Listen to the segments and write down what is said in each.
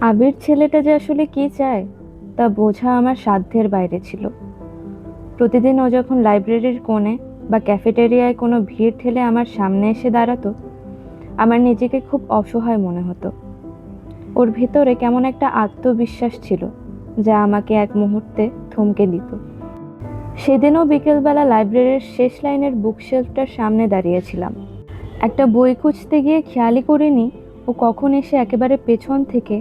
আবির ছেলেটা যে আসলে কি চায় তা বোঝা আমার সাধ্যের বাইরে ছিল। প্রতিদিন ও যখন লাইব্রেরির কোণে বা ক্যাফেটেরিয়ায় কোনো ভিড় ঠেলে আমার সামনে এসে দাঁড়াতো, আমার নিজেকে খুব অসহায় মনে হতো। ওর ভিতরে কেমন একটা আত্মবিশ্বাস ছিল যা আমাকে এক মুহূর্তে থমকে দিত। সেদিনও বিকেলবেলা লাইব্রেরির শেষ লাইনের বুকশেলফটার সামনে দাঁড়িয়েছিলাম। একটা বই খুঁজতে গিয়ে খেয়ালই করিনি ও কখন এসে একেবারে পেছন থেকে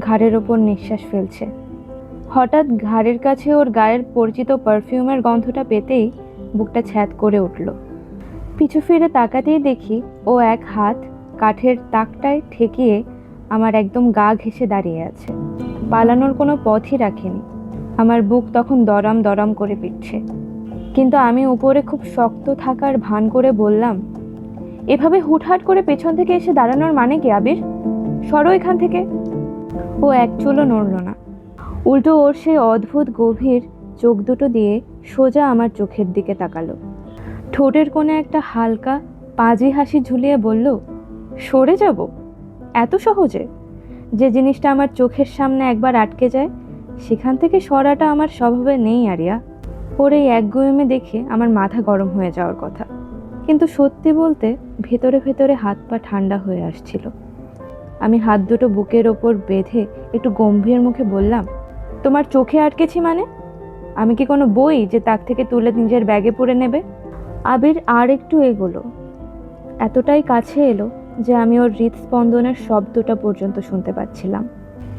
ঘাড়ের ওপর নিঃশ্বাস ফেলছে। হঠাৎ ঘাড়ের কাছে ওর গায়ের পরিচিত পারফিউমের গন্ধটা পেতেই বুকটা ছ্যাদ করে উঠল। পিছু ফিরে তাকাতেই দেখি ও এক হাত কাঠের তাকটায় ঠেকিয়ে আমার একদম গা ঘেঁষে দাঁড়িয়ে আছে। পালানোর কোনো পথই রাখেনি। আমার বুক তখন দরাম দরাম করে পিটছে, কিন্তু আমি উপরে খুব শক্ত থাকার ভান করে বললাম, এভাবে হুটহাট করে পেছন থেকে এসে দাঁড়ানোর মানে কি আবির? সরো এখান থেকে। ও এক চুলও নড়ল না, উল্টো ওর সেই অদ্ভুত গভীর চোখ দুটো দিয়ে সোজা আমার চোখের দিকে তাকালো। ঠোঁটের কোণে একটা হালকা পাজি হাসি ঝুলিয়ে বলল, সরে যাব? এত সহজে? যে জিনিসটা আমার চোখের সামনে একবার আটকে যায় সেখান থেকে সরাটা আমার স্বভাবে নেই আরিয়া। ওর এই একগুঁয়েমে দেখে আমার মাথা গরম হয়ে যাওয়ার কথা, কিন্তু সত্যি বলতে ভেতরে ভেতরে হাত পা ঠান্ডা হয়ে আসছিল। আমি হাত দুটো বুকের ওপর বেঁধে একটু গম্ভীর মুখে বললাম, তোমার চোখে আটকেছি মানে? আমি কি কোনো বই যে তাক থেকে তুলে নিজের ব্যাগে পুরে নেবে? আবির আর একটু এগোলো, এতটাই কাছে এলো যে আমি ওর হৃদস্পন্দনের শব্দটা পর্যন্ত শুনতে পাচ্ছিলাম।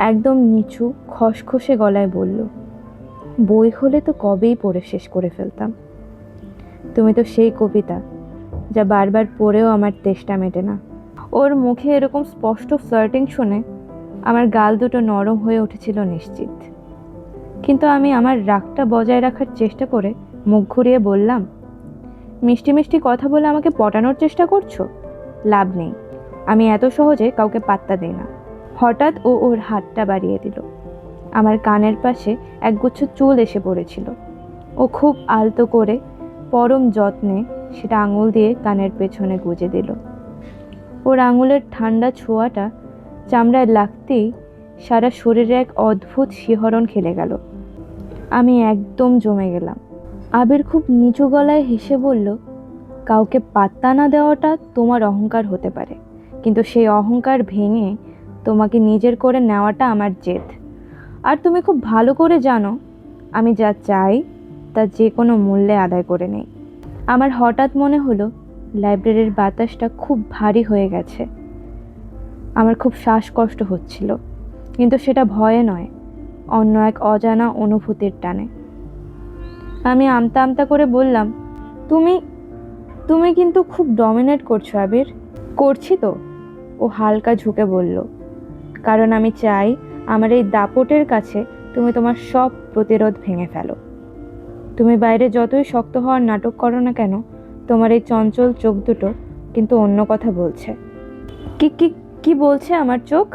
একদম নিচু খসখসে গলায় বলল, বই হলে তো কবেই পড়ে শেষ করে ফেলতাম। তুমি তো সেই কবিতা যা বারবার পড়েও আমার তেষ্টা মেটে না। ওর মুখে এরকম স্পষ্ট ফ্লার্টিং শুনে আমার গাল দুটো নরম হয়ে উঠেছিল নিশ্চিত, কিন্তু আমি আমার রাগটা বজায় রাখার চেষ্টা করে মুখ ঘুরিয়ে বললাম, মিষ্টি মিষ্টি কথা বলে আমাকে পটানোর চেষ্টা করছো? লাভ নেই, আমি এত সহজে কাউকে পাত্তা দিই না। হঠাৎ ও ওর হাতটা বাড়িয়ে দিল। আমার কানের পাশে একগুচ্ছ চুল এসে পড়েছিল। ও খুব আলতো করে পরম যত্নে সেটা আঙুল দিয়ে কানের পেছনে গুজে দিল। ওর আঙুলের ঠান্ডা ছোঁয়াটা চামড়ায় লাগতেই সারা শরীরে এক অদ্ভুত শিহরণ খেলে গেল। আমি একদম জমে গেলাম। আবির খুব নিচু গলায় হেসে বলল, কাউকে পাত্তা না দেওয়াটা তোমার অহংকার হতে পারে, কিন্তু সেই অহংকার ভেঙে তোমাকে নিজের করে নেওয়াটা আমার জেদ। আর তুমি খুব ভালো করে জানো আমি যা চাই তা যে কোনো মূল্যে আদায় করে নেই। আমার হঠাৎ মনে হলো লাইব্রেরির বাতাসটা খুব ভারী হয়ে গেছে। আমার খুব শ্বাসকষ্ট হচ্ছিল, কিন্তু সেটা ভয়ে নয়, অন্য এক অজানা অনুভূতির টানে। আমি আমতা আমতা করে বললাম, তুমি তুমি কিন্তু খুব ডমিনেট করছো আবির। করছি তো, ও হালকা ঝুঁকে বলল, কারণ আমি চাই আমার এই দাপটের কাছে তুমি তোমার সব প্রতিরোধ ভেঙে ফেলো। তুমি বাইরে যতই শক্ত হওয়ার নাটক করো না কেন, তোমার এই চঞ্চল চোখ দুটো কিন্তু অন্য কথা বলছে। কি কি কি বলছে আমার চোখ?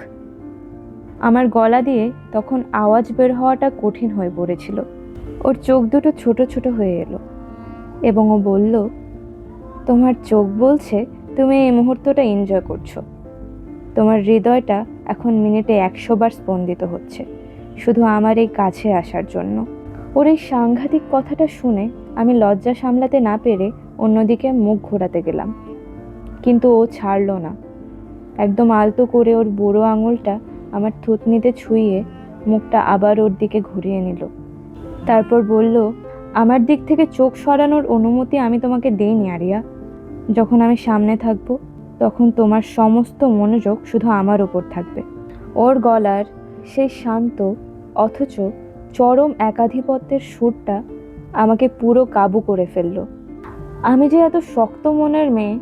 আমার গলা দিয়ে তখন আওয়াজ বের হওয়াটা কঠিন হয়ে পড়েছিল। ওর চোখ দুটো ছোট ছোট হয়ে এলো এবং ও বলল, তোমার চোখ বলছে তুমি এই মুহূর্তটা এনজয় করছো। তোমার হৃদয়টা এখন মিনিটে 100 বার স্পন্দিত হচ্ছে শুধু আমার এই কাছে আসার জন্য। ওর এই সাংঘাতিক কথাটা শুনে আমি লজ্জা সামলাতে না পেরে অন্যদিকে মুখ ঘোরাতে গেলাম, কিন্তু ও ছাড়লো না। একদম আলতো করে ওর বুড়ো আঙুলটা আমার থুতনিতে ছুঁয়ে মুখটা আবার ওর দিকে ঘুরিয়ে নিল। তারপর বলল, আমার দিক থেকে চোখ সরানোর অনুমতি আমি তোমাকে দেইনি আরিয়া। যখন আমি সামনে থাকবো তখন তোমার সমস্ত মনোযোগ শুধু আমার ওপর থাকবে। ওর গলার সেই শান্ত অথচ চরম একাধিপত্যের সুরটা আমাকে পুরো কাবু করে ফেলল। আমি যে এত শক্ত মনের মেয়ে,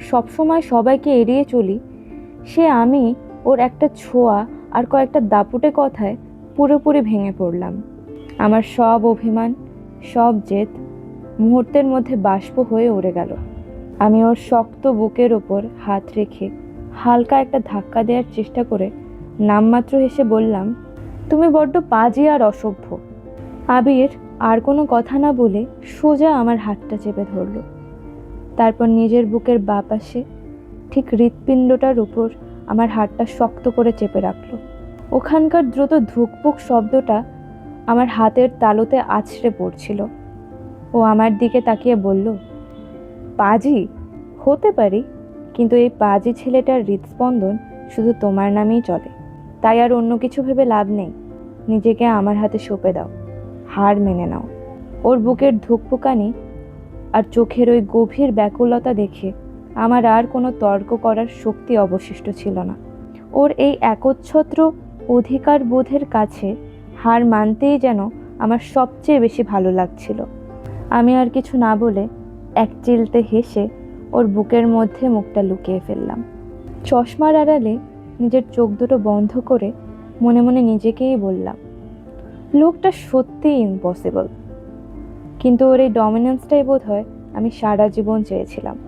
সবসময় সবাইকে এড়িয়ে চলি, সে আমি ওর একটা ছোঁয়া আর কয়েকটা দাপুটে কথায় পুরোপুরি ভেঙে পড়লাম। আমার সব অভিমান, সব জেদ মুহূর্তের মধ্যে বাষ্প হয়ে উড়ে গেল। আমি ওর শক্ত বুকের ওপর হাত রেখে হালকা একটা ধাক্কা দেওয়ার চেষ্টা করে নামমাত্র হেসে বললাম, তুমি বড্ড পাজি আর অসভ্য। আবির আর কোনো কথা না বলে সোজা আমার হাতটা চেপে ধরল। তারপর নিজের বুকের বাঁ পাশে ঠিক হৃৎপিণ্ডটার উপর আমার হাতটা শক্ত করে চেপে রাখলো। ওখানকার দ্রুত ধুকপুক শব্দটা আমার হাতের তালুতে আছড়ে পড়ছিল। ও আমার দিকে তাকিয়ে বলল, পাজি হতে পারি, কিন্তু এই পাজি ছেলেটার হৃদস্পন্দন শুধু তোমার নামেই চলে। তাই আর অন্য কিছু ভেবে লাভ নেই। নিজেকে আমার হাতে সঁপে দাও, হার মেনে নাও। ওর বুকের ধুকপুকানি আর চোখের ওই গভীর ব্যাকুলতা দেখে আমার আর কোনো তর্ক করার শক্তি অবশিষ্ট ছিল না। ওর এই একচ্ছত্র অধিকার বোধের কাছে হার মানতেই যেন আমার সবচেয়ে বেশি ভালো লাগছিল। আমি আর কিছু না বলে এক চিলতে হেসে ওর বুকের মধ্যে মুখটা লুকিয়ে ফেললাম। চশমার আড়ালে নিজের চোখ দুটো বন্ধ করে মনে মনে নিজেকেই বললাম, লোকটা সত্যিই ইম্পসিবল। কিন্তু ওর এই ডমিনেন্সটাই বোধ হয় আমি সারা জীবন চেয়েছিলাম।